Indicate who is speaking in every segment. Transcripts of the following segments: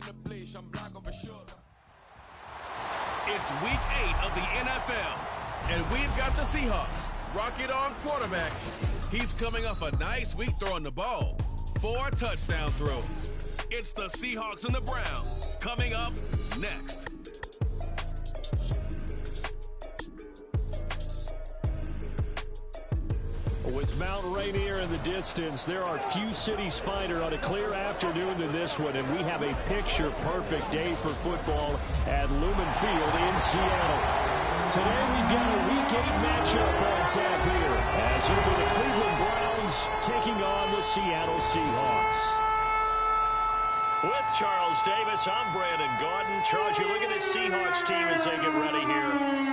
Speaker 1: It's week 8 of the NFL, and we've got the Seahawks. Rocket on quarterback. He's coming off a nice week throwing the ball. 4 touchdown throws. It's the Seahawks and the Browns coming up next.
Speaker 2: With Mount Rainier in the distance, there are few cities finer on a clear afternoon than this one, and we have a picture-perfect day for football at Lumen Field in Seattle. Today we've got a Week 8 matchup on tap here, as it'll be the Cleveland Browns taking on the Seattle Seahawks. With Charles Davis, I'm Brandon Gaudin. Charles, you look at this Seahawks team as they get ready here.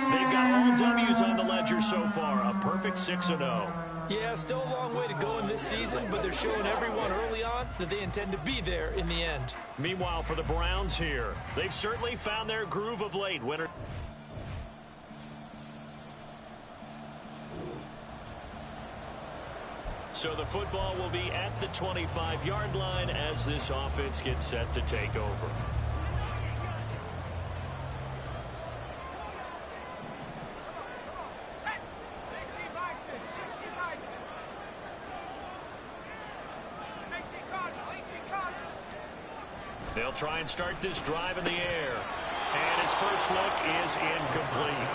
Speaker 2: They've got all W's on the ledger so far, a perfect 6-0.
Speaker 3: Yeah, still a long way to go in this season, but they're showing everyone early on that they intend to be there in the end.
Speaker 2: Meanwhile, for the Browns here, they've certainly found their groove of late. Winner. So the football will be at the 25-yard line as this offense gets set to take over. They'll try and start this drive in the air. And his first look is incomplete.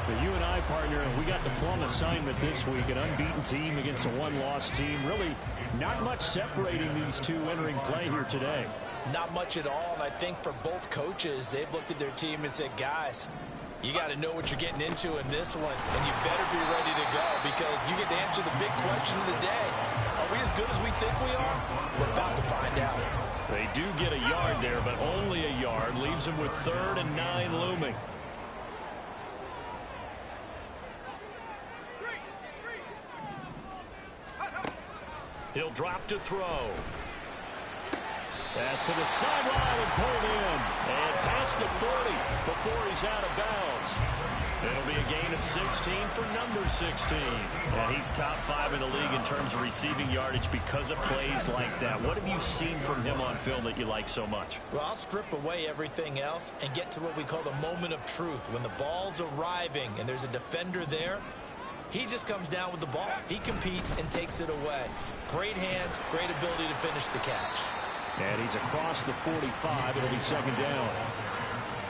Speaker 2: But you and I, partner, we got the plum assignment this week. An unbeaten team against a one-loss team. Really not much separating these two entering play here today.
Speaker 3: Not much at all. And I think for both coaches, they've looked at their team and said, guys, you got to know what you're getting into in this one. And you better be ready to go because you get to answer the big question of the day. Are we as good as we think we are? We're about to find out.
Speaker 2: They do get a yard there, but only a yard. Leaves them with 3rd and 9 looming. He'll drop to throw. Pass to the sideline and pulled in. And past the 40 before he's out of bounds. It'll be a gain of 16 for number 16. And he's top 5 in the league in terms of receiving yardage because of plays like that. What have you seen from him on film that you like so much?
Speaker 3: Well, I'll strip away everything else and get to what we call the moment of truth. When the ball's arriving and there's a defender there, he just comes down with the ball. He competes and takes it away. Great hands, great ability to finish the catch.
Speaker 2: And he's across the 45. It'll be 2nd down.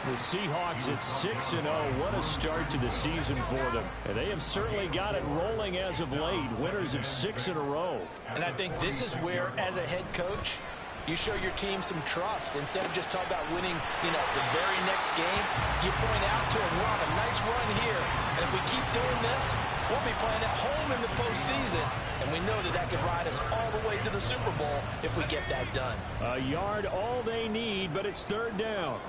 Speaker 2: The Seahawks at 6-0. What a start to the season for them. And they have certainly got it rolling as of late. Winners of 6 in a row.
Speaker 3: And I think this is where, as a head coach, you show your team some trust. Instead of just talking about winning, the very next game, you point out to them, we're on a nice run here. And if we keep doing this, we'll be playing at home in the postseason. And we know that that could ride us all the way to the Super Bowl if we get that done.
Speaker 2: A yard all they need, but it's 3rd down.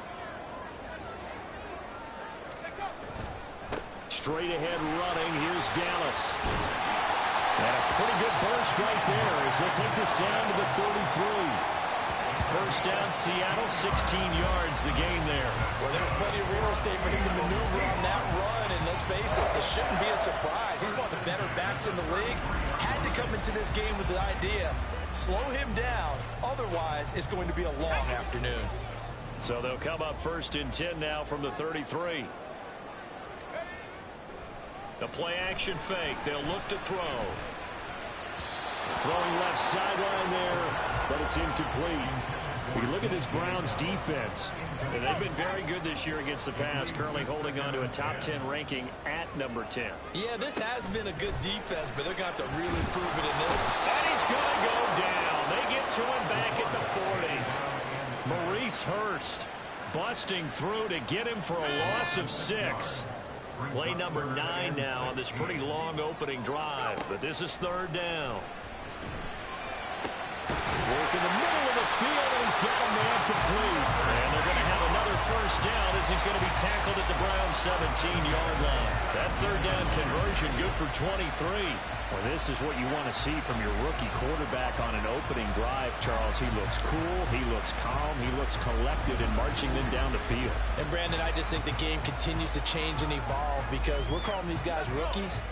Speaker 2: Straight ahead running. Here's Dallas. And a pretty good burst right there as he'll take this down to the 33. First down, Seattle, 16 yards, the gain there.
Speaker 3: Well, there's plenty of real estate for him to maneuver on that run, and let's face it, it shouldn't be a surprise. He's one of the better backs in the league. Had to come into this game with the idea, slow him down, otherwise it's going to be a long afternoon.
Speaker 2: So they'll come up 1st and 10 now from the 33. The play action fake, they'll look to throw. Throwing left sideline there, but it's incomplete. We look at this Browns defense, and they've been very good this year against the pass, currently holding on to a top 10 ranking at number 10.
Speaker 3: Yeah, this has been a good defense, but they're going to have to really prove it in this one.
Speaker 2: And he's going to go down. They get to him back at the 40. Maurice Hurst busting through to get him for a loss of 6. Play number 9 now on this pretty long opening drive, but this is 3rd down. Work in the middle of the field, and he's got a man complete. And they're going to have another first down as he's going to be tackled at the Browns' 17-yard line. That 3rd down conversion good for 23. Well, this is what you want to see from your rookie quarterback on an opening drive, Charles. He looks cool, he looks calm, he looks collected in marching them down the field.
Speaker 3: And, Brandon, I just think the game continues to change and evolve because we're calling these guys rookies.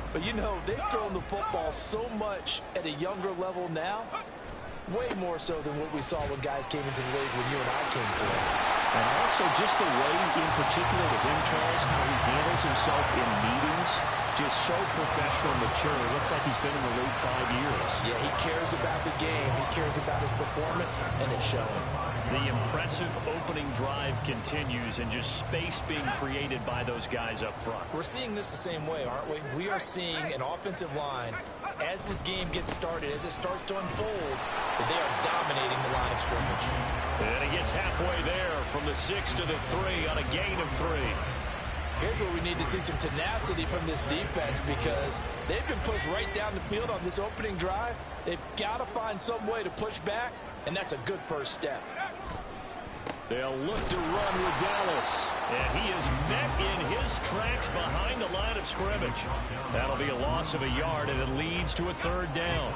Speaker 3: But, they've thrown the football so much at a younger level now. Way more so than what we saw when guys came into the league when you and I came through.
Speaker 2: And also just the way, in particular with him, Charles, how he handles himself in meetings. Just so professional and mature. It looks like he's been in the league 5 years.
Speaker 3: Yeah, he cares about the game. He cares about his performance, and it's showing.
Speaker 2: The impressive opening drive continues, and just space being created by those guys up front.
Speaker 3: We're seeing this the same way, aren't we? We are seeing an offensive line, as this game gets started, as it starts to unfold, that they are dominating the line of scrimmage.
Speaker 2: And he gets halfway there from the 6 to the 3 on a gain of 3.
Speaker 3: Here's where we need to see some tenacity from this defense, because they've been pushed right down the field on this opening drive. They've got to find some way to push back, and that's a good first step.
Speaker 2: They'll look to run with Dallas, and he is met in his tracks behind the line of scrimmage. That'll be a loss of a yard, and it leads to a 3rd down.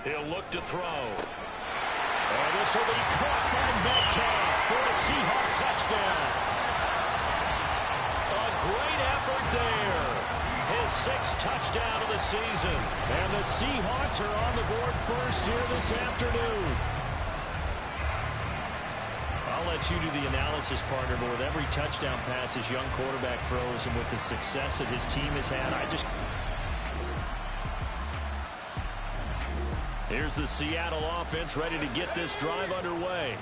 Speaker 2: He'll look to throw. And this will be caught by Metcalf for a Seahawk touchdown. A great effort there. His 6th touchdown of the season. And the Seahawks are on the board first here this afternoon. I'll let you do the analysis, partner, but with every touchdown pass his young quarterback throws and with the success that his team has had, Here's the Seattle offense ready to get this drive underway.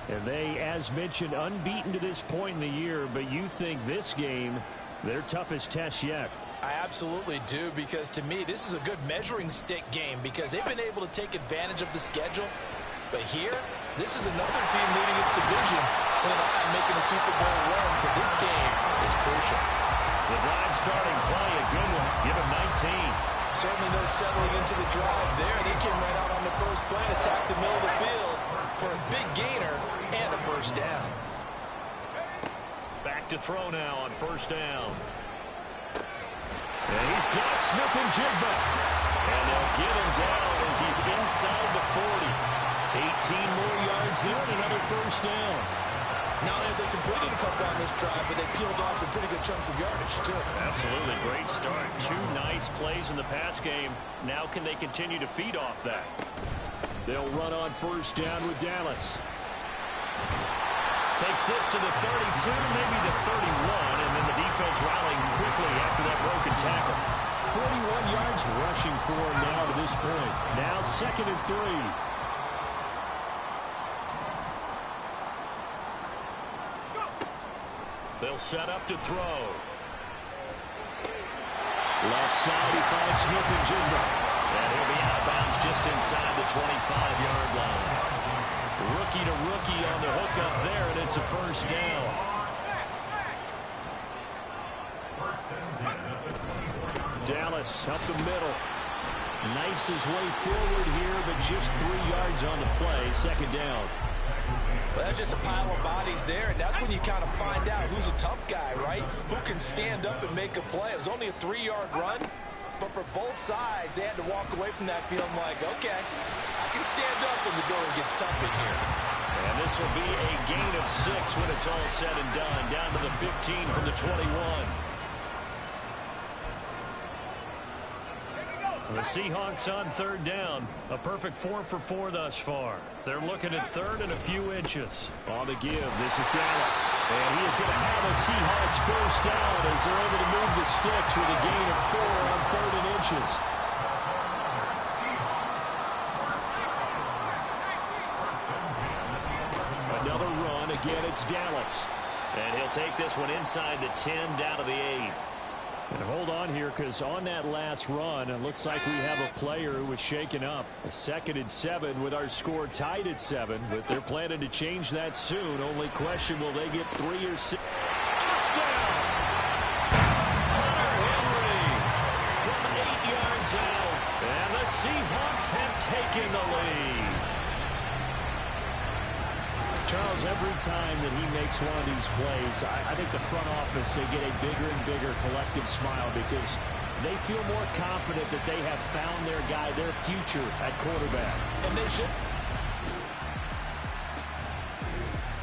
Speaker 2: And they, as mentioned, unbeaten to this point in the year, but you think this game, their toughest test yet.
Speaker 3: I absolutely do, because to me, this is a good measuring stick game, because they've been able to take advantage of the schedule. But here, this is another team leading its division with an eye on making a Super Bowl run, so this game is crucial.
Speaker 2: The drive starting play, a good one. Give him 19.
Speaker 3: Certainly no settling into the drive there. They came right out on the first play and attacked the middle of the field for a big gainer and a 1st down.
Speaker 2: Back to throw now on 1st down. And he's got Smith-Njigba. And they'll get him down as he's inside the 40. 18 more yards there and another 1st down.
Speaker 3: Not only have they completed a couple on this drive, but they peeled off some pretty good chunks of yardage, too.
Speaker 2: Absolutely. Great start. 2 nice plays in the pass game. Now can they continue to feed off that? They'll run on 1st down with Dallas. Takes this to the 32, maybe the 31, and then the defense rallying quickly after that broken tackle. 41 yards rushing for him now to this point. Now 2nd and 3. They'll set up to throw. Left side, he finds Smith-Njigba. And he'll be out of bounds just inside the 25-yard line. Rookie to rookie on the hook up there, and it's a 1st down. Dallas up the middle. Knifes his way forward here, but just 3 yards on the play. 2nd down.
Speaker 3: Well, that's just a pile of bodies there, and that's when you kind of find out who's a tough guy, right? Who can stand up and make a play. It was only a 3-yard run, but for both sides, they had to walk away from that feeling like, okay, I can stand up when the going gets tough in here.
Speaker 2: And this will be a gain of 6 when it's all said and done. Down to the 15 from the 21. The Seahawks on 3rd down. A perfect 4 for 4 thus far. They're looking at 3rd and a few inches. On the give, this is Dallas. And he is going to have a Seahawks 1st down as they're able to move the sticks with a gain of 4 on 3rd and inches. Another run. Again, it's Dallas. And he'll take this one inside the 10, down to the 8. And hold on here, because on that last run, it looks like we have a player who was shaken up. A 2nd and 7 with our score tied at 7, but they're planning to change that soon. Only question, will they get 3 or 6? Touchdown! Hunter Henry from 8 yards out, and the Seahawks have taken the lead. Charles, every time that he makes one of these plays, I think the front office, they get a bigger and bigger collective smile because they feel more confident that they have found their guy, their future at quarterback.
Speaker 3: And they should.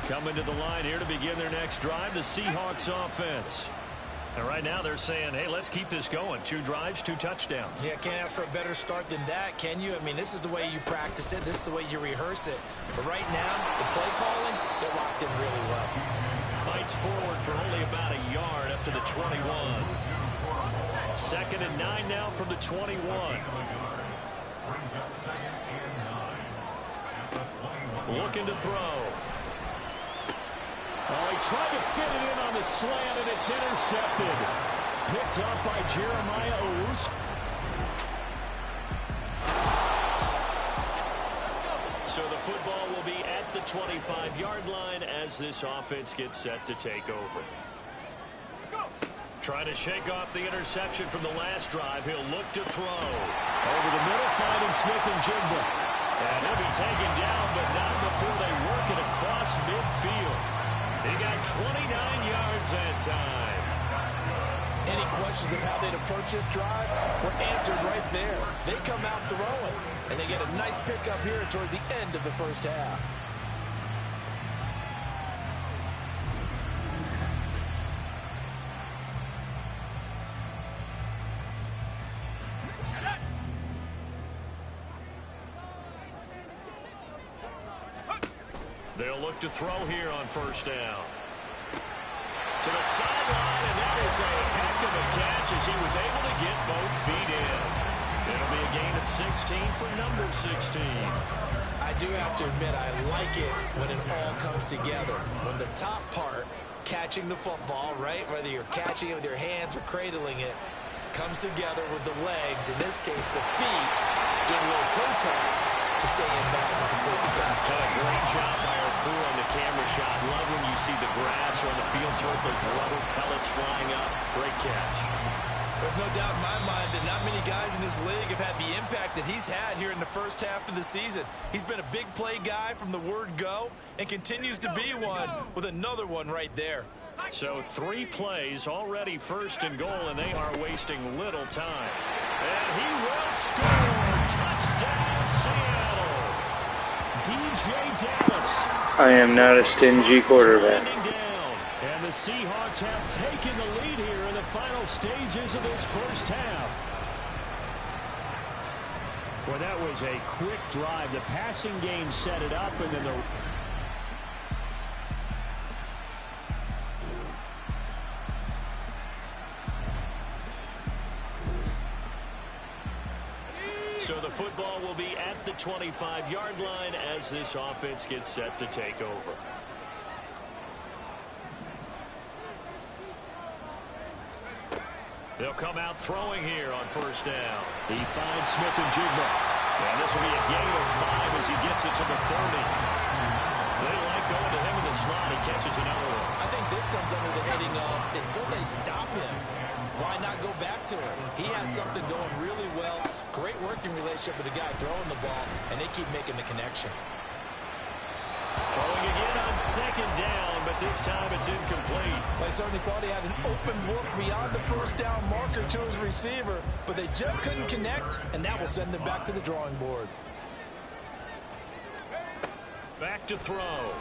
Speaker 2: Coming to the line here to begin their next drive, the Seahawks offense. And right now they're saying, hey, let's keep this going. 2 drives, 2 touchdowns.
Speaker 3: Yeah, can't ask for a better start than that, can you? I mean, this is the way you practice it. This is the way you rehearse it. But right now, the play calling, they're locked in really well.
Speaker 2: Fights forward for only about a yard up to the 21. 2nd and 9 now from the 21. Looking to throw. Oh, he tried to fit it in on the slant, and it's intercepted. Picked up by Jeremiah Owusu. So the football will be at the 25-yard line as this offense gets set to take over. Trying to shake off the interception from the last drive. He'll look to throw. Over the middle, finding Smith-Njigba. And he'll be taken down, but not before they work it across midfield. He got 29 yards that time.
Speaker 3: Any questions of how they'd approach this drive were answered right there. They come out throwing, and they get a nice pickup here toward the end of the first half.
Speaker 2: They'll look to throw here on first down. To the sideline, and that is a heck of a catch as he was able to get both feet in. It'll be a gain of 16 for number 16.
Speaker 3: I do have to admit, I like it when it all comes together. When the top part, catching the football, right, whether you're catching it with your hands or cradling it, comes together with the legs, in this case the feet, get a little toe tap to stay in bounds and complete the catch.
Speaker 2: Done a great job by our crew on the camera shot. Love when you see the grass or on the field turf, those rubber pellets flying up. Great catch.
Speaker 3: There's no doubt in my mind that not many guys in this league have had the impact that he's had here in the first half of the season. He's been a big play guy from the word go and continues to be one with another one right there.
Speaker 2: So 3 plays already first and goal, and they are wasting little time. And he will score. Touchdown, Seattle. DJ Dallas.
Speaker 4: I am not a stingy quarterback.
Speaker 2: And the Seahawks have taken the lead here in the final stages of this first half. Well, that was a quick drive. The passing game set it up, and then the... So the football will be at the 25-yard line as this offense gets set to take over. They'll come out throwing here on first down. He finds Smith-Njigba. And this will be a gain of 5 as he gets it to the 30. They like going to him in the slot. He catches another one.
Speaker 3: I think this comes under the heading of until they stop him, why not go back to him? He has something going really well. Great working relationship with the guy throwing the ball, and they keep making the connection.
Speaker 2: Throwing again on second down, but this time it's incomplete.
Speaker 3: They certainly thought he had an open look beyond the first down marker to his receiver, but they just couldn't connect, and that will send them back to the drawing board.
Speaker 2: Back to throw.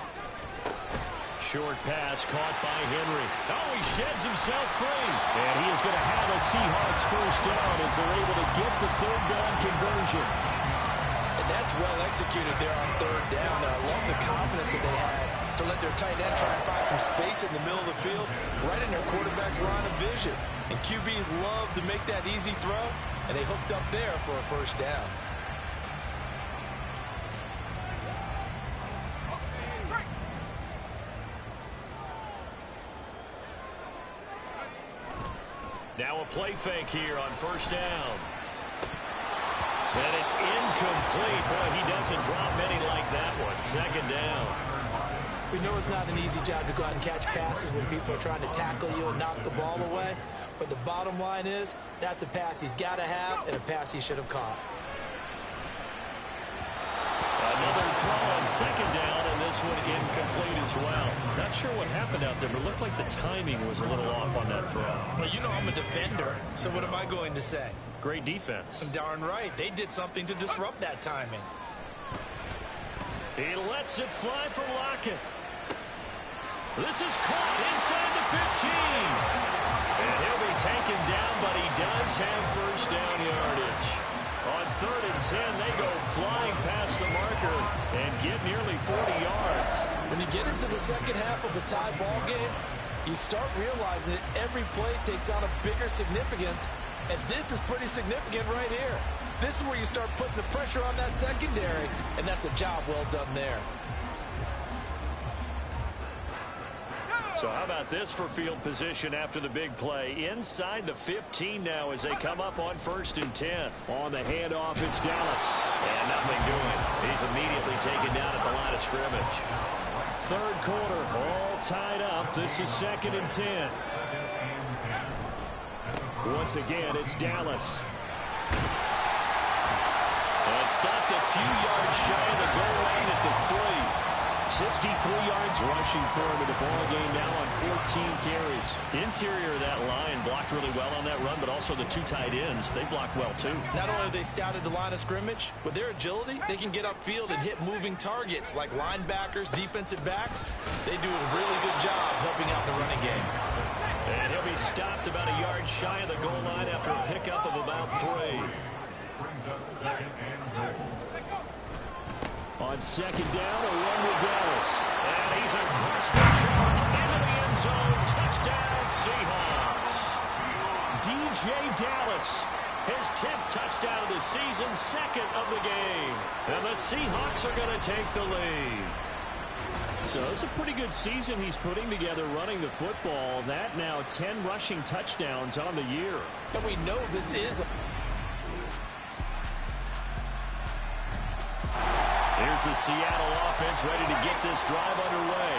Speaker 2: Short pass caught by Henry. Oh, he sheds himself free. And he is going to have a Seahawks first down as they're able to get the third down conversion.
Speaker 3: And that's well executed there on third down. I love the confidence that they had to let their tight end try and find some space in the middle of the field, right in their quarterback's line of vision. And QBs love to make that easy throw, and they hooked up there for a first down.
Speaker 2: Now a play fake here on first down. And it's incomplete. Boy, he doesn't drop many like that one. Second down.
Speaker 3: We know it's not an easy job to go out and catch passes when people are trying to tackle you and knock the ball away. But the bottom line is, that's a pass he's got to have and a pass he should have caught.
Speaker 2: Another throw on second down, and this one incomplete as well. Not sure what happened out there, but it looked like the timing was a little off on that throw.
Speaker 3: Well, you know I'm a defender, so what am I going to say?
Speaker 2: Great defense.
Speaker 3: Darn right. They did something to disrupt that timing.
Speaker 2: He lets it fly for Lockett. This is caught inside the 15. And he'll taken down, but he does have first down yardage. On 3rd and 10, they go flying past the marker and get nearly 40 yards.
Speaker 3: When you get into the second half of a tie ball game, you start realizing that every play takes on a bigger significance, and this is pretty significant right here. This is where you start putting the pressure on that secondary, and that's a job well done there.
Speaker 2: So how about this for field position after the big play? Inside the 15 now as they come up on 1st and 10. On the handoff, it's Dallas. And nothing doing. He's immediately taken down at the line of scrimmage. 3rd quarter, all tied up. This is 2nd and 10. Once again, it's Dallas. And stopped a few yards shy of the goal line at the 3. 63 yards rushing for him in the ball game now on 14 carries. Interior of that line blocked really well on that run, but also the 2 tight ends, they blocked well too.
Speaker 3: Not only have they scouted the line of scrimmage, with their agility, they can get upfield and hit moving targets like linebackers, defensive backs. They do a really good job helping out the running game.
Speaker 2: And he'll be stopped about a yard shy of the goal line after a pickup of about 3. On 2nd down, a run with Dallas. And he's across the chalk into the end zone. Touchdown, Seahawks. DJ Dallas, his 10th touchdown of the season, 2nd of the game. And the Seahawks are going to take the lead. So it's a pretty good season he's putting together running the football. That now 10 rushing touchdowns on the year.
Speaker 3: And we know this is a...
Speaker 2: Here's the Seattle offense ready to get this drive underway.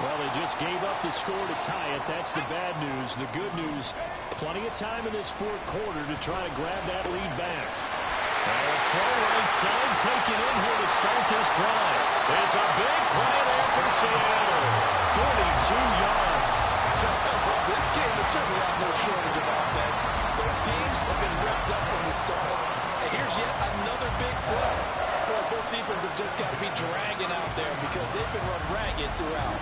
Speaker 2: Well, they just gave up the score to tie it. That's the bad news. The good news, plenty of time in this 4th quarter to try to grab that lead back. And a throw right side taken in here to start this drive. It's a big play there for Seattle. 42 yards.
Speaker 3: Well, this game is certainly on no shortage of offense. Both teams have been repped up from the start. And here's yet another big play. Both defenses have just got to be dragging out there because they've been run ragged throughout.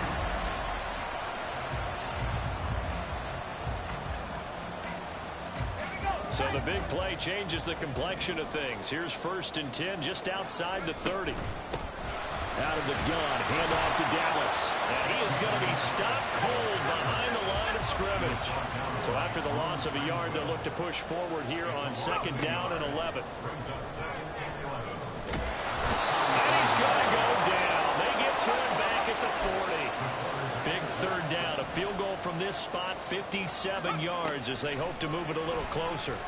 Speaker 2: So the big play changes the complexion of things. Here's 1st and 10 just outside the 30. Out of the gun, handoff to Dallas. And he is going to be stopped cold behind the line of scrimmage. So after the loss of a yard, they'll look to push forward here on 2nd down and 11. He's going to go down. They get to him back at the 40. Big 3rd down. A field goal from this spot, 57 yards as they hope to move it a little closer. And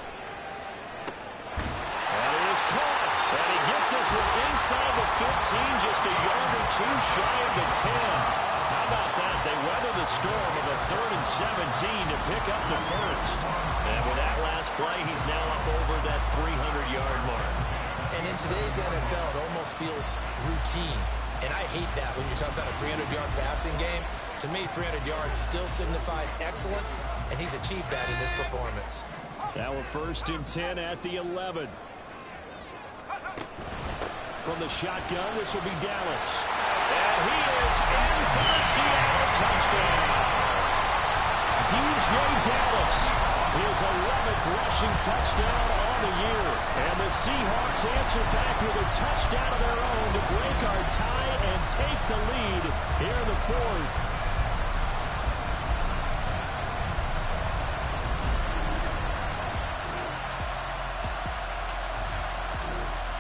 Speaker 2: it is caught. And he gets us inside the 15, just a yard or 2 shy of the 10. How about that? They weather the storm of a 3rd and 17 to pick up the 1st. And with that last play, he's now up over that 300-yard mark.
Speaker 3: And in today's NFL, it almost feels routine. And I hate that when you talk about a 300-yard passing game. To me, 300 yards still signifies excellence, and he's achieved that in this performance.
Speaker 2: Now a 1st and 10 at the 11. From the shotgun, this will be Dallas. And he is in for the Seattle touchdown. DJ Dallas, his 11th rushing touchdown on the year. And the Seahawks answer back with a touchdown of their own to break our tie and take the lead here in the 4th.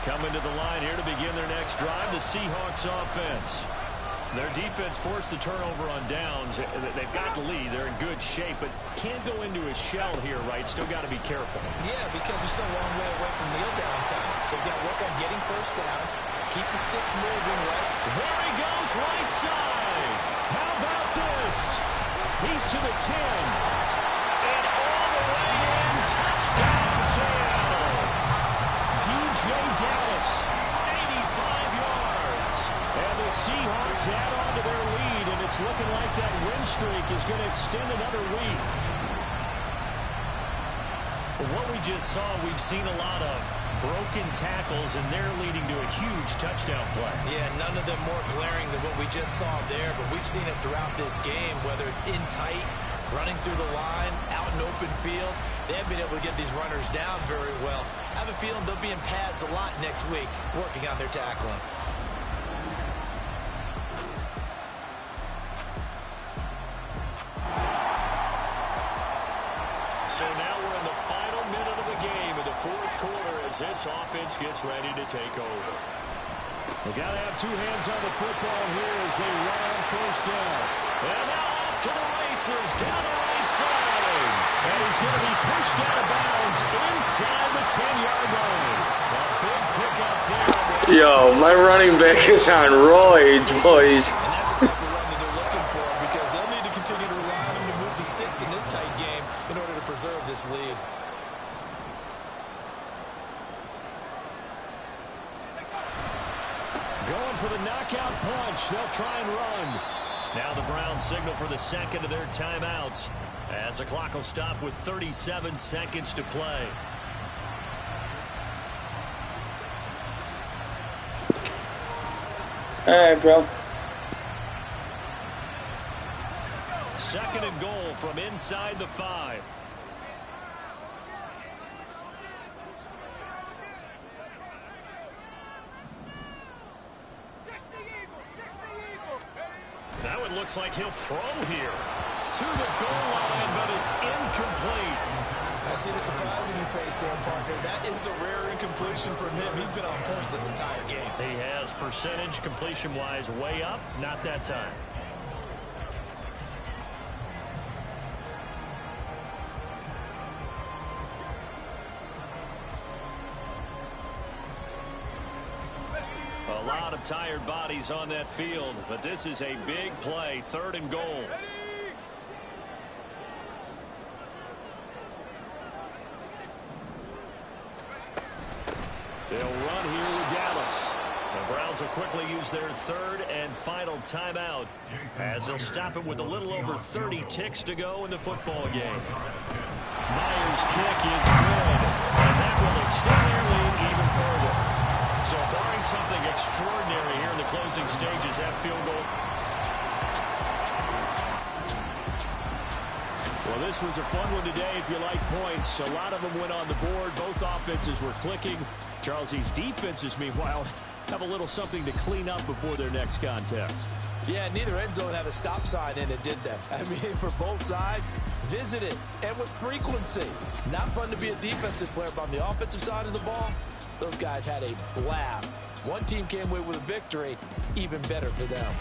Speaker 2: Coming to the line here to begin their next drive, the Seahawks offense. Their defense forced the turnover on downs. They've got the lead. They're in good shape, but can't go into a shell here, right? Still got to be careful.
Speaker 3: Yeah, because they're still a long way away from kneel down time. So you've got to work on getting first downs, keep the sticks moving, right?
Speaker 2: There he goes, right side. How about this? He's to the 10. And all the way in, touchdown Seattle. DJ Dallas, 85 yards. And the Seahawks add on to their lead, and it's looking like that win streak is going to extend another week. What we just saw, we've seen a lot of broken tackles, and they're leading to a huge touchdown play.
Speaker 3: Yeah, none of them more glaring than what we just saw there, but we've seen it throughout this game, whether it's in tight running through the line, out in open field. They haven't been able to get these runners down very well. I have a feeling they'll be in pads a lot next week, working on their tackling.
Speaker 2: So now we're in the final minute of the game in the fourth quarter as this offense gets ready to take over. We got to have two hands on the football here as they run on first down. And now off to the races down the right side. And he's going to be pushed out of bounds inside the 10-yard line. A big pickup there.
Speaker 4: Yo, my running back is on roids, boys.
Speaker 3: And that's the type of run that they're looking for because they'll need to continue to rely on him to move the sticks in this tight game in order to preserve this lead.
Speaker 2: Going for the knockout punch. They'll try and run. Now the Browns signal for the second of their timeouts as the clock will stop with 37 seconds to play.
Speaker 4: All right, bro.
Speaker 2: Second and goal from inside the 5. Now it looks like he'll throw here to the goal line, but it's incomplete.
Speaker 3: I see the surprise in your face there, partner. That is a rare incompletion from him. He's been on point this entire game.
Speaker 2: He has percentage completion-wise way up, not that time. A lot of tired bodies on that field, but this is a big play, third and goal. They'll run here with Dallas. The Browns will quickly use their third and final timeout as they'll stop it with a little over 30 ticks to go in the football game. Myers' kick is good, and that will extend their lead even further. So barring something extraordinary here in the closing stages, that field goal. Well, this was a fun one today if you like points. A lot of them went on the board. Both offenses were clicking. Charles, these defenses, meanwhile, have a little something to clean up before their next contest.
Speaker 3: Yeah, neither end zone had a stop sign in it, did they? I mean, for both sides, visit it, and with frequency. Not fun to be a defensive player, but on the offensive side of the ball, those guys had a blast. One team came away with a victory, even better for them.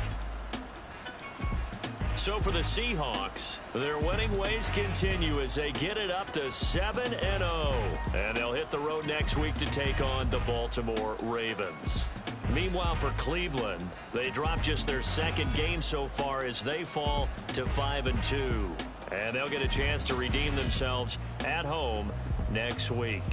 Speaker 2: So for the Seahawks, their winning ways continue as they get it up to 7-0. And they'll hit the road next week to take on the Baltimore Ravens. Meanwhile, for Cleveland, they dropped just their second game so far as they fall to 5-2. And they'll get a chance to redeem themselves at home next week.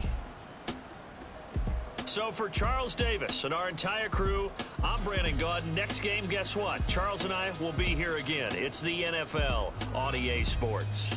Speaker 2: So for Charles Davis and our entire crew, I'm Brandon Gaudin. Next game, guess what? Charles and I will be here again. It's the NFL on EA Sports.